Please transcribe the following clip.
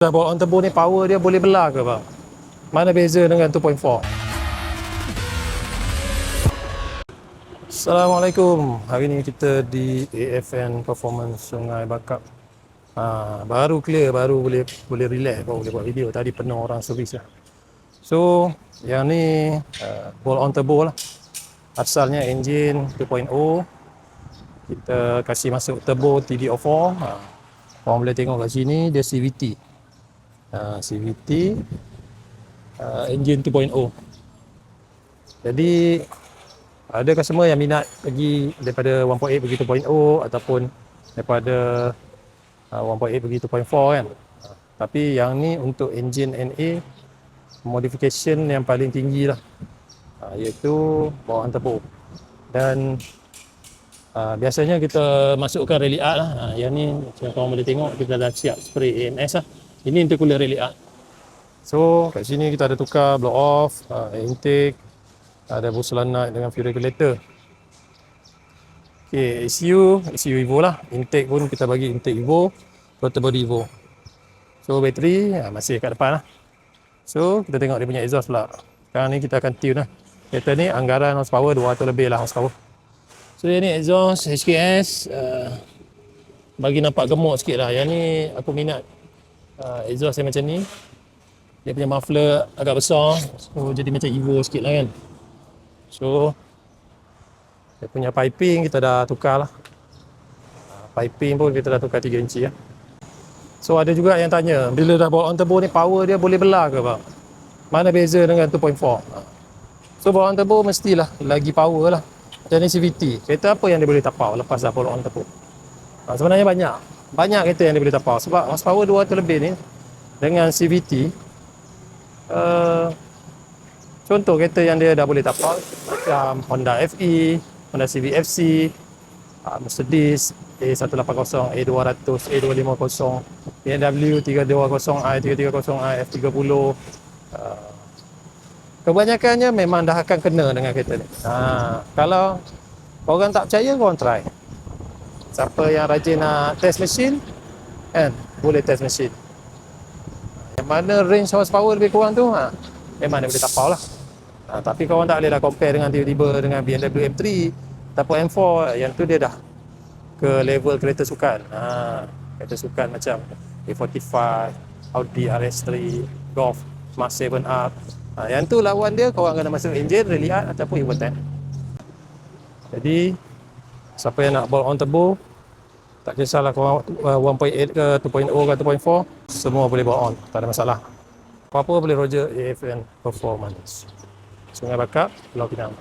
Bolt on turbo ni power dia boleh belah ke bang? Mana beza dengan 2.4? Assalamualaikum. Hari ni kita di AFN Performance Sungai Bakap. Baru clear, baru boleh relax, baru boleh buat video. Tadi penuh orang servis lah. So, yang ni Bolt on turbo lah. Asalnya engine 2.0. Kita kasih masuk turbo TD04. Korang boleh tengok kat sini dia CVT. CVT engine 2.0. Jadi ada customer yang minat pergi daripada 1.8 pergi 2.0 ataupun daripada 1.8 pergi 2.4 kan. Tapi yang ni untuk engine NA modification yang paling tinggi lah, iaitu Bolt on turbo. Dan biasanya kita masukkan rally art lah. Yang ni macam korang boleh tengok kita dah siap spray ANS lah. Ini intercooler rally art. So kat sini kita ada tukar blow off, intake, ada Busolanite dengan fuel regulator. Okay, ECU Evo lah. Intake pun kita bagi intake Evo, throttle body Evo. So bateri masih kat depan lah. So kita tengok dia punya exhaust pula. Sekarang ni kita akan tune lah. Kereta ni anggaran horsepower 200 lebih lah horsepower. So yang ni exhaust HKS, bagi nampak gemuk sikit lah. Yang ni aku minat exhaust yang macam ni. Dia punya muffler agak besar, so jadi macam Evo sikit lah kan. So dia punya piping kita dah tukar lah. Piping pun kita dah tukar 3 inci lah. So ada juga yang tanya, bila dah Bolt on turbo ni power dia boleh belah ke bang? Mana beza dengan 2.4? So Bolt on turbo mestilah lagi power lah. Macam ni CVT, kereta apa yang dia boleh tapau lepas dah Bolt on turbo? Sebenarnya banyak kereta yang dia boleh tapau. Sebab horsepower 200 lebih ni dengan CVT, contoh kereta yang dia dah boleh tapau macam Honda FE, Honda Civic FC, Mercedes A180, A200, A250, BMW 320i, 330i, F30. Kebanyakannya memang dah akan kena dengan kereta ni. Kalau korang tak percaya, korang try. Siapa yang rajin nak test mesin kan, boleh test mesin. Yang mana range horsepower lebih kurang tu, memang dia boleh tapau lah. Tapi korang tak boleh dah compare dengan tiba-tiba dengan BMW M3 ataupun M4. Yang tu dia dah ke level kereta sukan. Kereta sukan macam A45, Audi RS3, Golf Smart 7 Up. Yang tu lawan dia korang kena masuk engine, rally art ataupun Evo 10. Jadi siapa yang nak Bolt on turbo, tak kisahlah korang 1.8 ke 2.0 ke 2.4, semua boleh Bolt on, tak ada masalah. Apa-apa boleh Roger AFN Performance. Sungai Bakap, Pulau Pinang.